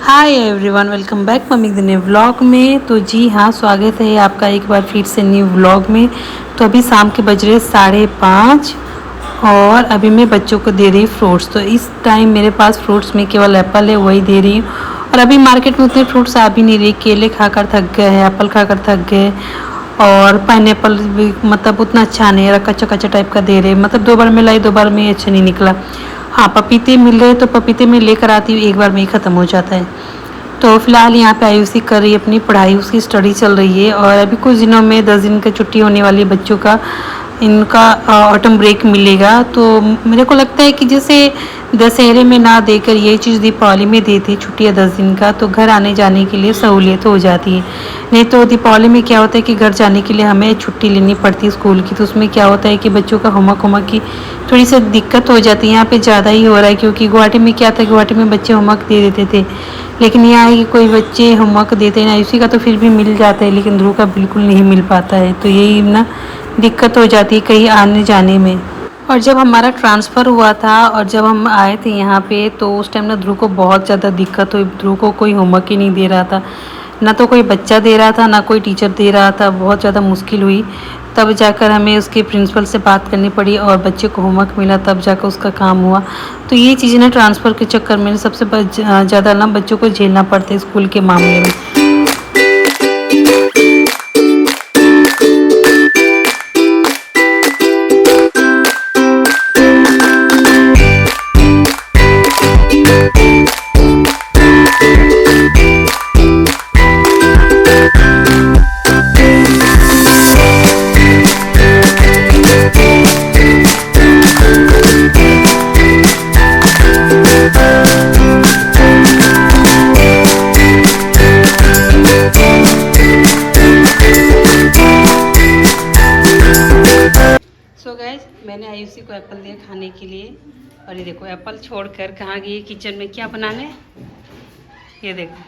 Hi everyone, welcome back mummy the new vlog में। तो जी हाँ, स्वागत है आपका एक बार फिर से न्यू व्लॉग में। तो अभी शाम के बज रहे 5:30 और अभी मैं बच्चों को दे रही फ्रूट्स। तो इस टाइम मेरे पास फ्रूट्स में केवल एप्पल है, वही दे रही हूँ। और अभी मार्केट में उतने फ्रूट्स आ भी नहीं रही। केले खाकर थक गए हैं, एप्पल खाकर थक गए, और पाइनएप्पल भी मतलब उतना अच्छा नहीं है, कच्चा कच्चा टाइप का दे रहे। मतलब 2 बार में लाई, 2 बार में अच्छा नहीं निकला। हाँ, पपीते मिल रहे तो पपीते में लेकर आती हूँ, एक बार में ही ख़त्म हो जाता है। तो फिलहाल यहाँ पे आयुषी कर रही है अपनी पढ़ाई, उसकी स्टडी चल रही है। और अभी कुछ दिनों में 10 दिन की छुट्टी होने वाली है बच्चों का। इनका ऑटम ब्रेक मिलेगा। तो मेरे को लगता है कि जैसे दशहरे में ना देकर ये चीज़ दीपावली में देती छुट्टियाँ 10 दिन का, तो घर आने जाने के लिए सहूलियत हो जाती है। नहीं तो दीपावली में क्या होता है कि घर जाने के लिए हमें छुट्टी लेनी पड़ती है स्कूल की। तो उसमें क्या होता है कि बच्चों का होमवर्क की थोड़ी सी दिक्कत हो जाती है। यहाँ पे ज़्यादा ही हो रहा है, क्योंकि गुवाहाटी में क्या था, गुवाहाटी में बच्चे होमवर्क दे देते थे, लेकिन यहाँ है कि कोई बच्चे होमवर्क देते हैं ना। इसी का तो फिर भी मिल जाता है, लेकिन ध्रुव का बिल्कुल नहीं मिल पाता है। तो यही ना दिक्कत हो जाती है कहीं आने जाने में। और जब हमारा ट्रांसफ़र हुआ था और जब हम आए थे यहाँ पे, तो उस टाइम ना ध्रुव को बहुत ज़्यादा दिक्कत हुई। ध्रुव को कोई होमवर्क ही नहीं दे रहा था, ना तो कोई बच्चा दे रहा था, ना कोई टीचर दे रहा था। बहुत ज़्यादा मुश्किल हुई। तब जाकर हमें उसके प्रिंसिपल से बात करनी पड़ी और बच्चे को होमवर्क मिला, तब जाकर उसका काम हुआ। तो ये चीज़ें ना ट्रांसफ़र के चक्कर में सबसे ज़्यादा ना बच्चों को झेलना पड़ता है स्कूल के मामले में। सो गाइज, मैंने आयुषी को एप्पल दिया खाने के लिए। और ये देखो एप्पल छोड़कर कहाँ गई किचन में क्या बनाने। ये देखो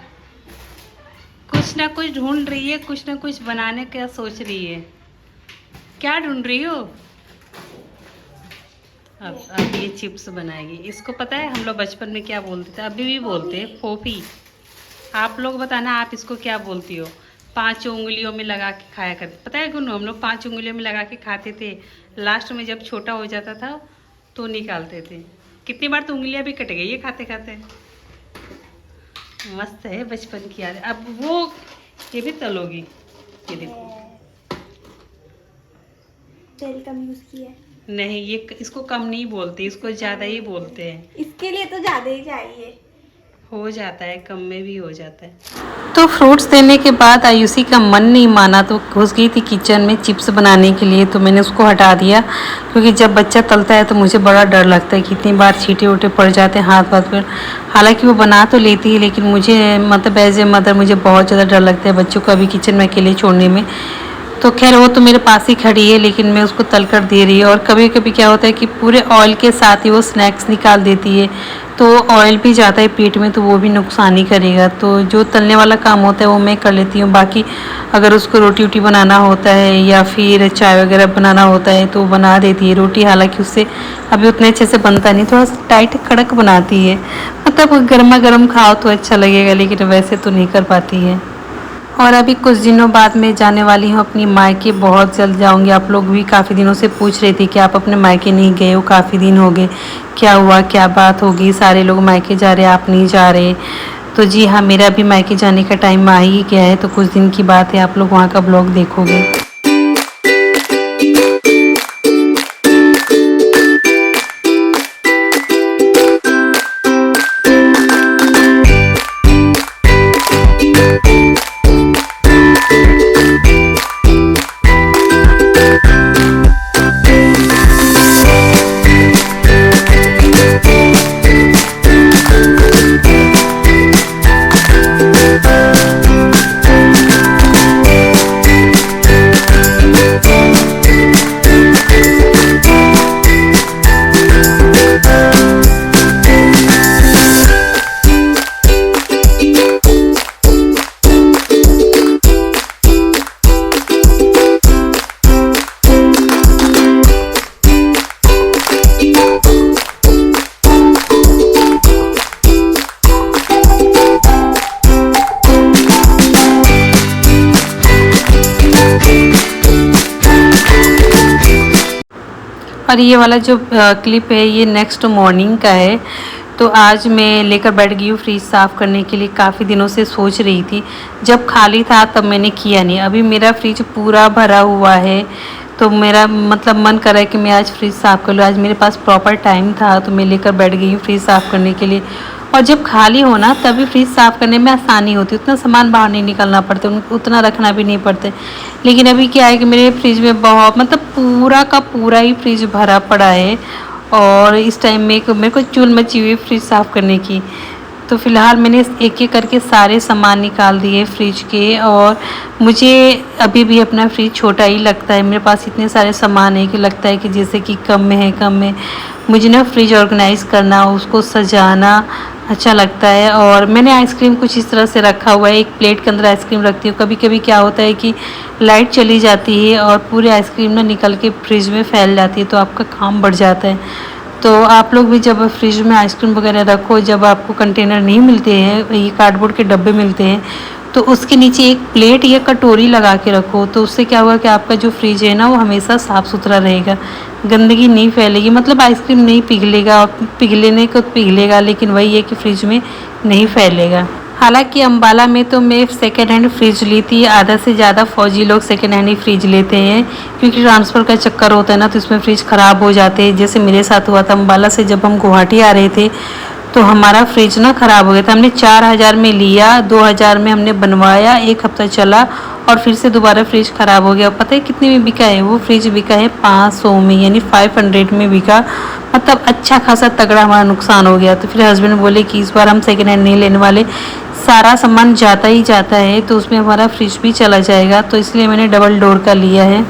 कुछ ना कुछ ढूंढ रही है, कुछ ना कुछ बनाने का सोच रही है। क्या ढूंढ रही हो? अब ये चिप्स बनाएगी। इसको पता है हम लोग बचपन में क्या बोलते थे, अभी भी बोलते हैं, फोफी। आप लोग बताना आप इसको क्या बोलती हो। 5 उंगलियों में लगा के खाया करते, पता है क्यों? हम लोग 5 उंगलियों में लगा के खाते थे। लास्ट में जब छोटा हो जाता था तो निकालते थे। कितनी बार तो उंगलियां भी कट गई है खाते खाते। मस्त है बचपन की याद। अब वो ये भी तलोगी। ये देखो तेल कम यूज किया है। नहीं, ये इसको कम नहीं बोलते, इसको ज़्यादा ही बोलते हैं। इसके लिए तो ज़्यादा ही चाहिए। हो जाता है, कम में भी हो जाता है। तो फ्रूट्स देने के बाद आयुषी का मन नहीं माना, तो घुस गई थी किचन में चिप्स बनाने के लिए। तो मैंने उसको हटा दिया, क्योंकि जब बच्चा तलता है तो मुझे बड़ा डर लगता है, कितनी बार छींटे उटे पड़ जाते हैं हाथ पर। हालांकि वो बना तो लेती है, लेकिन मुझे मतलब एज ए मदर मुझे बहुत ज़्यादा डर लगता है बच्चों को अभी किचन में अकेले छोड़ने में। तो खैर वो तो मेरे पास ही खड़ी है, लेकिन मैं उसको तल कर दे रही है। और कभी कभी क्या होता है कि पूरे ऑयल के साथ ही वो स्नैक्स निकाल देती है, तो ऑयल भी जाता है पेट में, तो वो भी नुकसान ही करेगा। तो जो तलने वाला काम होता है वो मैं कर लेती हूँ। बाकी अगर उसको रोटी वोटी बनाना होता है या फिर चाय वगैरह बनाना होता है तो बना देती है। रोटी हालांकि उससे अभी उतने अच्छे से बनता नहीं, थोड़ा टाइट कड़क बनाती है। मतलब गर्मा गर्म खाओ तो अच्छा लगेगा, लेकिन वैसे तो नहीं कर पाती है। और अभी कुछ दिनों बाद मैं जाने वाली हूँ अपनी मायके, बहुत जल्द जाऊँगी। आप लोग भी काफ़ी दिनों से पूछ रहे थे कि आप अपने मायके नहीं गए हो, काफ़ी दिन हो गए, क्या हुआ, क्या बात होगी। सारे लोग मायके जा रहे, आप नहीं जा रहे। तो जी हाँ, मेरा भी मायके जाने का टाइम आ ही गया है। तो कुछ दिन की बात है, आप लोग वहाँ का ब्लॉग देखोगे। और ये वाला जो क्लिप है ये नेक्स्ट मॉर्निंग का है। तो आज मैं लेकर बैठ गई हूँ फ्रिज साफ़ करने के लिए। काफ़ी दिनों से सोच रही थी, जब खाली था तब मैंने किया नहीं। अभी मेरा फ्रिज पूरा भरा हुआ है, तो मेरा मतलब मन कर रहा है कि मैं आज फ्रिज साफ़ कर लूँ। आज मेरे पास प्रॉपर टाइम था तो मैं लेकर बैठ गई हूँ फ्रिज साफ़ करने के लिए। और जब खाली हो ना तभी फ्रिज साफ़ करने में आसानी होती है, उतना सामान बाहर नहीं निकलना पड़ता, उतना रखना भी नहीं पड़ता। लेकिन अभी क्या है कि मेरे फ्रिज में बहुत मतलब पूरा का पूरा ही फ्रिज भरा पड़ा है, और इस टाइम में मेरे को चुल मची हुई फ्रिज साफ़ करने की। तो फ़िलहाल मैंने एक एक करके सारे सामान निकाल दिए फ्रिज के। और मुझे अभी भी अपना फ्रिज छोटा ही लगता है, मेरे पास इतने सारे सामान है कि लगता है कि जैसे कि कम में है कम में। मुझे ना फ्रिज ऑर्गेनाइज़ करना, उसको सजाना अच्छा लगता है। और मैंने आइसक्रीम कुछ इस तरह से रखा हुआ है, एक प्लेट के अंदर आइसक्रीम रखती हूँ। कभी कभी क्या होता है कि लाइट चली जाती है और पूरी आइसक्रीम ना निकल के फ्रिज में फैल जाती है, तो आपका काम बढ़ जाता है। तो आप लोग भी जब फ्रिज में आइसक्रीम वगैरह रखो, जब आपको कंटेनर नहीं मिलते हैं, ये कार्डबोर्ड के डब्बे मिलते हैं, तो उसके नीचे एक प्लेट या कटोरी लगा के रखो। तो उससे क्या होगा कि आपका जो फ्रिज है ना वो हमेशा साफ़ सुथरा रहेगा, गंदगी नहीं फैलेगी। मतलब आइसक्रीम नहीं पिघलेगा, और पिघलेने को पिघलेगा, लेकिन वही है कि फ्रिज में नहीं फैलेगा। हालांकि अम्बाला में तो मैं सेकेंड हैंड फ्रिज ली थी। आधा से ज़्यादा फौजी लोग सेकेंड हैंड ही फ्रिज लेते हैं, क्योंकि ट्रांसफ़र का चक्कर होता है ना, तो इसमें फ्रिज ख़राब हो जाते हैं। जैसे मेरे साथ हुआ था, अम्बाला से जब हम गुवाहाटी आ रहे थे तो हमारा फ्रिज ना ख़राब हो गया था। हमने 4000 में लिया, 2000 में हमने बनवाया, 1 हफ़्ता चला और फिर से दोबारा फ्रिज ख़राब हो गया। पता है कितने में बिका है वो फ्रिज? बिका है 500 में, यानी 500 में बिका। मतलब अच्छा खासा तगड़ा हमारा नुकसान हो गया। तो फिर हस्बैंड बोले कि इस बार हम सेकेंड हैंड नहीं लेने वाले, सारा सामान जाता ही जाता है तो उसमें हमारा फ्रिज भी चला जाएगा। तो इसलिए मैंने डबल डोर का लिया है,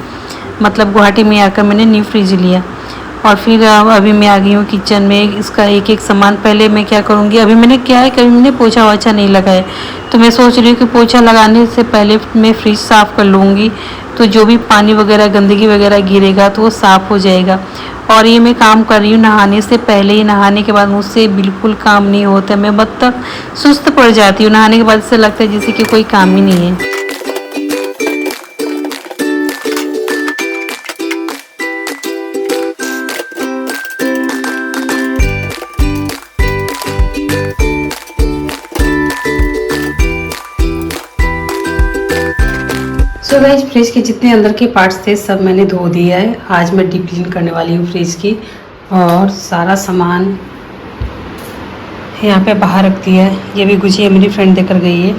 मतलब गुवाहाटी में आकर मैंने न्यू फ्रिज लिया। और फिर अभी मैं आ गई हूँ किचन में। इसका एक एक सामान पहले मैं क्या करूँगी, अभी मैंने क्या है, कभी मैंने पोछा वाछा नहीं लगाया, तो मैं सोच रही हूँ कि पोछा लगाने से पहले मैं फ्रिज साफ़ कर लूँगी, तो जो भी पानी वगैरह गंदगी वगैरह गिरेगा तो वो साफ़ हो जाएगा। और ये मैं काम कर रही हूँ नहाने से पहले ही। नहाने के बाद मुझसे बिल्कुल काम नहीं होता, मैं मतलब सुस्त पड़ जाती हूँ। नहाने के बाद से लगता है जैसे कि कोई काम ही नहीं है। तो गाइस, फ्रिज के जितने अंदर के पार्ट्स थे सब मैंने धो दिया है। आज मैं डीप क्लीन करने वाली हूँ फ्रिज की। और सारा सामान यहाँ पे बाहर रख दिया है। ये भी गुजिया मेरी फ्रेंड देकर गई है।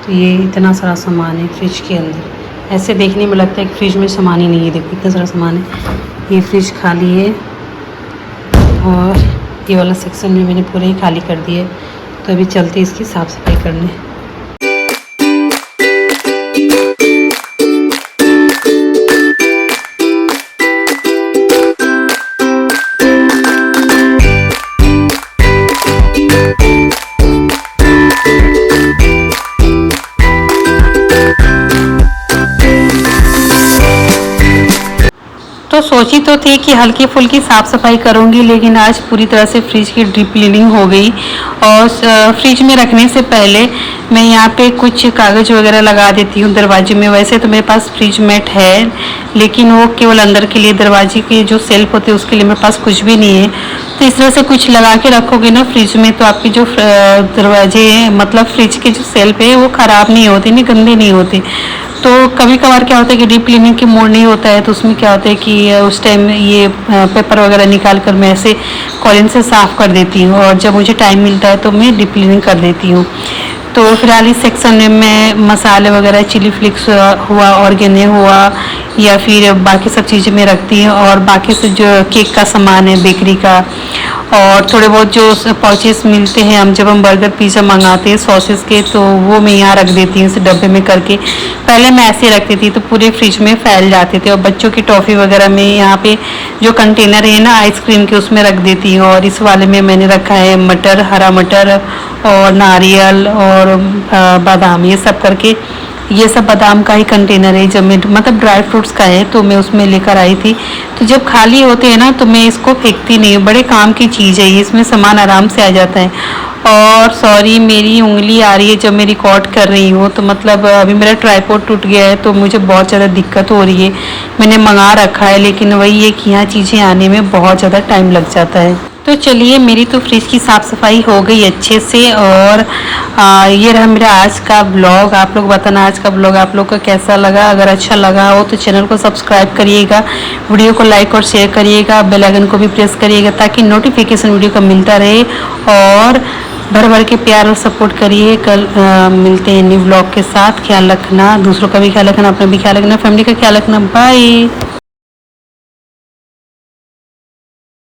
तो ये इतना सारा सामान है फ्रिज के अंदर। ऐसे देखने में लगता है कि फ्रिज में सामान ही नहीं है। देखो इतना सारा सामान है। ये फ्रिज खाली है और ये वाला सेक्शन में मैंने पूरा ही खाली कर दिया है। तो अभी चलते इसकी साफ़ सफाई करने। तो सोची तो थी कि हल्की फुल्की साफ़ सफाई करूंगी, लेकिन आज पूरी तरह से फ्रिज की डीप क्लीनिंग हो गई। और फ्रिज में रखने से पहले मैं यहाँ पे कुछ कागज़ वगैरह लगा देती हूँ दरवाजे में। वैसे तो मेरे पास फ्रिज मैट है, लेकिन वो केवल अंदर के लिए, दरवाजे के जो सेल्फ होते हैं उसके लिए मेरे पास कुछ भी नहीं है। तो इस तरह से कुछ लगा के रखोगे ना फ्रिज में, तो आपके जो दरवाजे हैं, मतलब फ्रिज के जो सेल्फ है, वो ख़राब नहीं होते, नहीं गंदे नहीं होते। तो कभी कभार क्या होता है कि डीप क्लीनिंग की मूड नहीं होता है, तो उसमें क्या होता है कि उस टाइम ये पेपर वगैरह निकाल कर मैं ऐसे कॉलिन से साफ़ कर देती हूँ, और जब मुझे टाइम मिलता है तो मैं डीप क्लीनिंग कर देती हूँ। तो फिलहाल इस सेक्शन में मैं मसाले वगैरह, चिली फ्लिक्स हुआ, ऑर्गेने हुआ, या फिर बाकी सब चीज़ें मैं रखती हूँ। और बाकी से जो केक का सामान है, बेकरी का, और थोड़े बहुत जो पाउचेस मिलते हैं हम जब हम बर्गर पिज़्ज़ा मंगाते हैं सॉसेस के, तो वो मैं यहाँ रख देती हूँ इस डब्बे में करके। पहले मैं ऐसे रखती थी तो पूरे फ्रिज में फैल जाते थे। और बच्चों की टॉफ़ी वगैरह में यहाँ पे जो कंटेनर है ना आइसक्रीम के, उसमें रख देती हूँ। और इस वाले में मैंने रखा है मटर, हरा मटर और नारियल और बादाम, ये सब करके ये सब बादाम का ही कंटेनर है, जब मैं मतलब ड्राई फ्रूट्स का है, तो मैं उसमें लेकर आई थी। तो जब खाली होते हैं ना तो मैं इसको फेंकती नहीं हूँ, बड़े काम की चीज़ है ये, इसमें सामान आराम से आ जाता है। और सॉरी, मेरी उंगली आ रही है जब मैं रिकॉर्ड कर रही हूँ, तो मतलब अभी मेरा ट्राइपॉड टूट गया है तो मुझे बहुत ज़्यादा दिक्कत हो रही है। मैंने मंगा रखा है, लेकिन वही है कि यहाँ चीज़ें आने में बहुत ज़्यादा टाइम लग जाता है। तो चलिए, मेरी तो फ्रिज की साफ़ सफाई हो गई अच्छे से। और ये रहा मेरा आज का ब्लॉग। आप लोग बताना आज का ब्लॉग आप लोग को कैसा लगा। अगर अच्छा लगा हो तो चैनल को सब्सक्राइब करिएगा, वीडियो को लाइक और शेयर करिएगा, बेल आइकन को भी प्रेस करिएगा ताकि नोटिफिकेशन वीडियो का मिलता रहे। और भर भर के प्यार और सपोर्ट करिए। कल मिलते हैं न्यू ब्लॉग के साथ। ख्याल रखना, दूसरों का भी ख्याल रखना, अपना भी ख्याल रखना, फैमिली का ख्याल रखना। बाय।